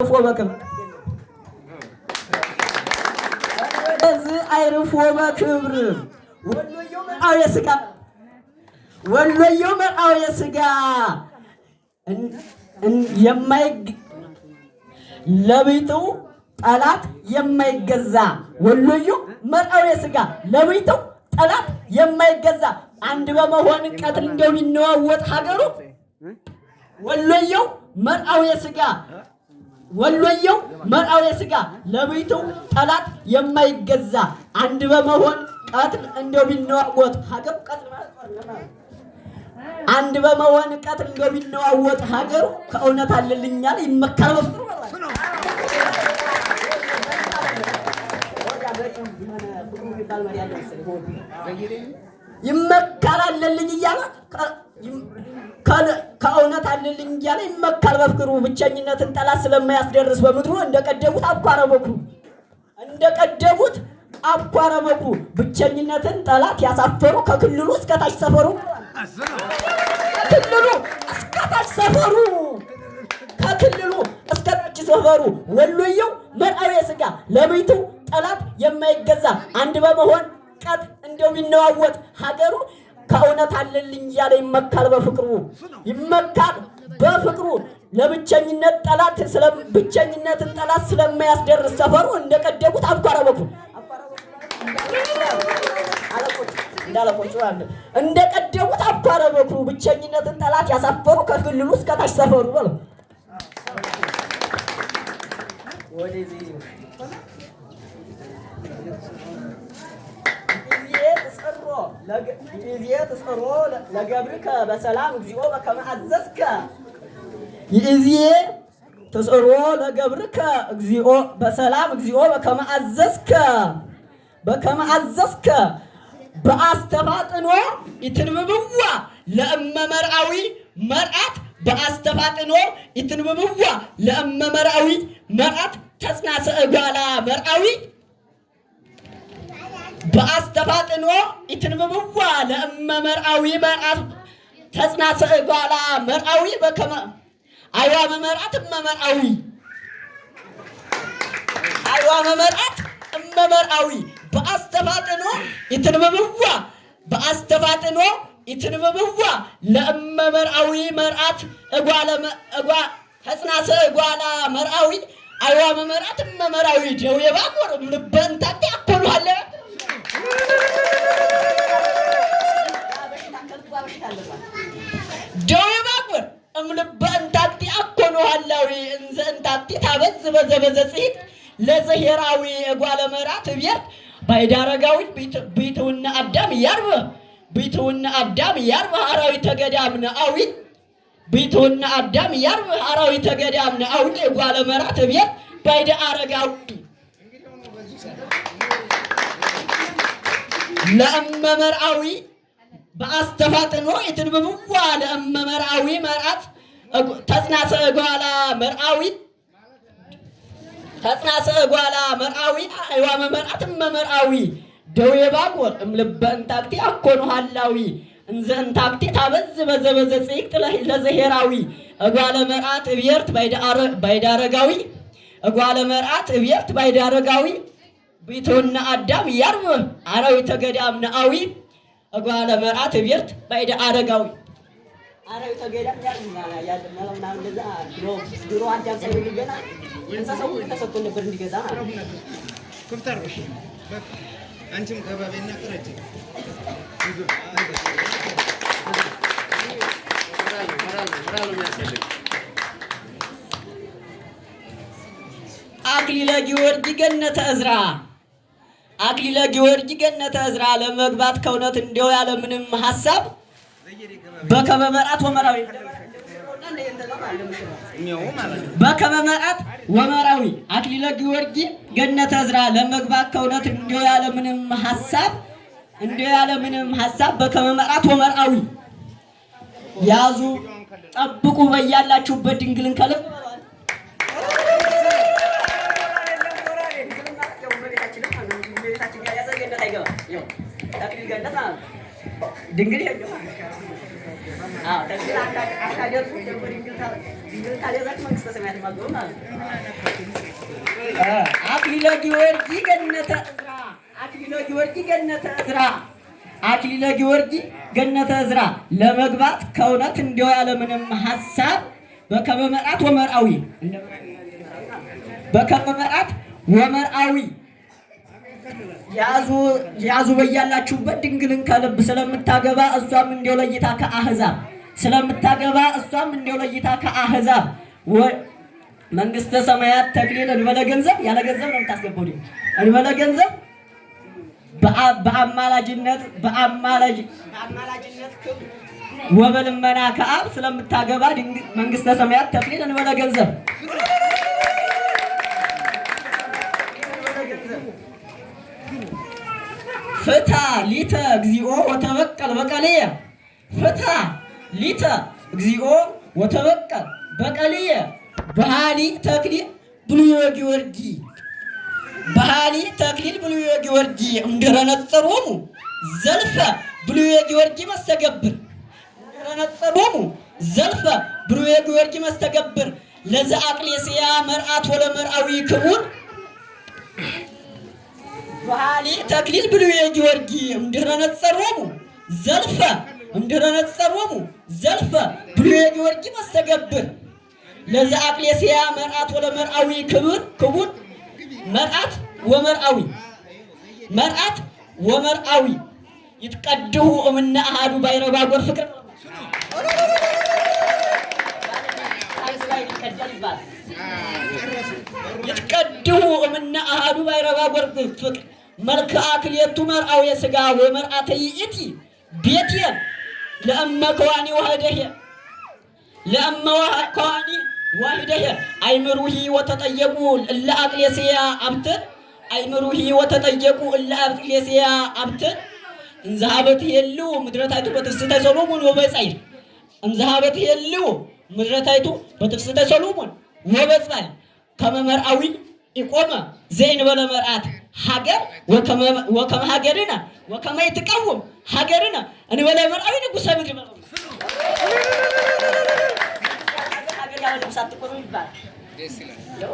ወበክም እዚህ አይርፎ በክብር ወሎየው መርአው የሥጋ ለቤቱ ጠላት የማይገዛ ወሎየው መርአው የሥጋ ለቤቱ ጠላት የማይገዛ አንድ በመሆን ቀጥል እንደሚነዋወጥ ሀገሩ ወሎየው መርአው የሥጋ ወሎየው መርአው የሥጋ ለቤቱ ጠላት የማይገዛ አንድ በመሆን ቀጥል እንደሚነዋወጥ ሀገሩ አንድ በመሆን ቀጥል እንደሚነዋወጥ ሀገሩ ከእውነት አለልኛል ይመካል ይመካል አለልኝ እያለ ከእውነት አለልኝ እያለ ይመካል በፍቅሩ ብቸኝነትን ጠላት ስለማያስደርስ በምድሩ እንደቀደሙት አኳረበኩ ብቸኝነትን ጠላት ያሳፈሩ ከክልሉ እስከ ታች ሰፈሩ ወሎየው መርአው የሥጋ ለቤቱ ጠላት የማይገዛ አንድ በመሆን ቀጥ እንደሚነዋወጥ ሀገሩ ከእውነት አለልኝ እያለ ይመካል በፍቅሩ ለብቸኝነት ጠላት ብቸኝነትን ጠላት ስለማያስደርስ ሰፈሩ እንደቀደሙት አኳረበኩ እንደቀደሙት አኳረበኩ ብቸኝነትን ጠላት ያሳፈሩ ከክልሉ እስከ ታች ሰፈሩ በለው ወደዚህ ተስሮ ለገብርከ በሰላም እግዚኦ በከመ አዘዝከ ይእዚየ ተስሮ ለገብርከ እግዚኦ በሰላም እግዚኦ በከመ አዘዝከ በአስተፋጥኖ ይትንብብዋ ለእመ መርአዊ መርአት በአስተፋጥኖ ይትንብብዋ ለእመ መርአዊ መርአት ተጽናሰ እጓላ መርአዊ በአስተፋጥኖ ይትንብብዋ ለእመ መርአዊ መርአት ተጽናሰ እጓላ መርአዊ በከመ አይዋመ መርአት እመ መርአዊ እመ መርአዊ በአስተፋጥኖ ይትንብብዋ ለእመ መርአዊ መርአት እጓ ተጽናሰ እጓላ መርአዊ አይዋመ መርአት እመ መርአዊ ደዌ ባጎር ልበንታቴ አኮኗለ ደዌ ባጎር እምልበንታቴ አኮኗላዊ እንዘ እንታቴ ታበዝ በዘበዘ ጽሕት ለዘሄራዊ እጓለ መርአት ብየር ባይዳረጋዊ ቢትውና አዳም ያርበ አራዊተ ገዳም ነአዊ ቢትውና አዳም ያርበ አራዊተ ገዳም ነአዊ እጓለ መርአት ብየር ባይደ አረጋዊ ለእመ መርአዊ በአስተፋጥኖ ይትንብብዋ ለእመ መርአዊ መርአት ተጽናሰ እጓላ መርአዊ አይዋመ መርአት እመ መርአዊ ደዌ ባጎር እምልበ እንታክቴ አኮኗላዊ እንዘ እንታክቴ ታበዝ በዘበዘ ጽሕት ለዘሄራዊ እጓለ መርአት እብየርት ባይዳረጋዊ ቢትውና አዳም ያርበ አራዊተ ገዳም ነአዊ እጓለ መርአት እብየርት ባይደ አረጋዊ አራዊተ ገዳም ያርበ እንደዛ ድሮ አዳም ሳይገዛ እንሰሰው ተሰጥቶ ነበር እንዲገዛ ኩፍታርሽ አንቺም ገባቤና ቅረጭ አክሊለ ጊዮርጊስ ገነተ ዕዝራ ለመግባት ከእውነት እንደው ያለ ምንም ሐሳብ በከመ መርአት ወመራዊ አክሊለ ጊዮርጊስ ገነተ ዕዝራ ለመግባት ከእውነት እንደው ያለ ምንም ሐሳብ በከመ መርአት ወመርአዊ ያዙ ጠብቁ በያላችሁበት ድንግልን ከልብ ድንግል አክሊለ ጊዮርጊስ ገነተ ዕዝራ አክሊለ ጊዮርጊስ ገነተ ዕዝራ አክሊለ ጊዮርጊስ ገነተ ዕዝራ ለመግባት ከእውነት እንዲያው ያለምንም ሐሳብ በከመ መርዓት ወመርዓዊ በከመ መርዓት ወመርዓዊ ያዙ በያላችሁበት ድንግልን ከልብ ስለምታገባ እሷም እንዲያው ለይታ ከአሕዛብ ስለምታገባ እሷም እንዲያው ለይታ ከአሕዛብ መንግስተ ሰማያት ተክሊል እንበለ ገንዘብ ያለ ገንዘብ ነው የምታስገባው። እንበለ ገንዘብ በአማላጅነት ወበልመና ከአብ ስለምታገባ መንግስተ ሰማያት ተክሊል እንበለ ገንዘብ ፍታ ሊተ እግዚኦ ወተበቀል በቀልየ ፍታ ሊተ እግዚኦ ወተበቀል በቀልየ ባህሊ ተክሊል ብሉየ ጊዮርጊስ ባህሊ ተክሊል ብሉየ ጊዮርጊስ እምድረነጸሮሙ ዘልፈ ብሉየ ጊዮርጊስ መስተገብር እምድረነጸሮሙ ዘልፈ ብሉየ ጊዮርጊስ መስተገብር ለዘ አቅሌስያ መርዓት ወለመርዓዊ ክቡር ባህሊ ተክሊል ብሉየ ጊዮርጊስ እምድረነጸሮሙ ዘልፈ እምድረነጸሮሙ ዘልፈ ብሉየ ጊዮርጊስ መስተገብር ለዛ አቅሌስያ መርዓት ወለመርዓዊ ክቡር መርዓት ወመርዓዊ ይትቀድሁ እምነ አሃዱ ባይረባ ጎር ፍቅር ይትቀድሁ እምነ አሃዱ ባይረባ ጎር ፍቅር መልክዓ ክልኤቱ መርዓዊ የሥጋ ወመርዓተ ይእቲ ቤቴል ለእመ ከዋኒ ወህደየ ለእመ ከዋኒ ዋሂደየ አይምሩሂ ወተጠየቁ እለ አቅሌስያ አብትን አይምሩሂ ወተጠየቁ እለ አቅሌስያ አብትን እንዘሃበት የሉ ምድረታይቱ በትፍስተ ሰሎሞን ወበጻይ እንዘሃበት የሉ ምድረታይቱ በትፍስተ ሰሎሞን ወበጻይ ከመ መርዓዊ ይቆመ ዘእንበለ መርዓት ሀገር ወከመ ሀገርነ ወከመ ይትቀውም ሀገርነ እንበለ መርዓዊ ንጉሠ ምድር ሀገር ያለ ልብስ አትቆም ይባል።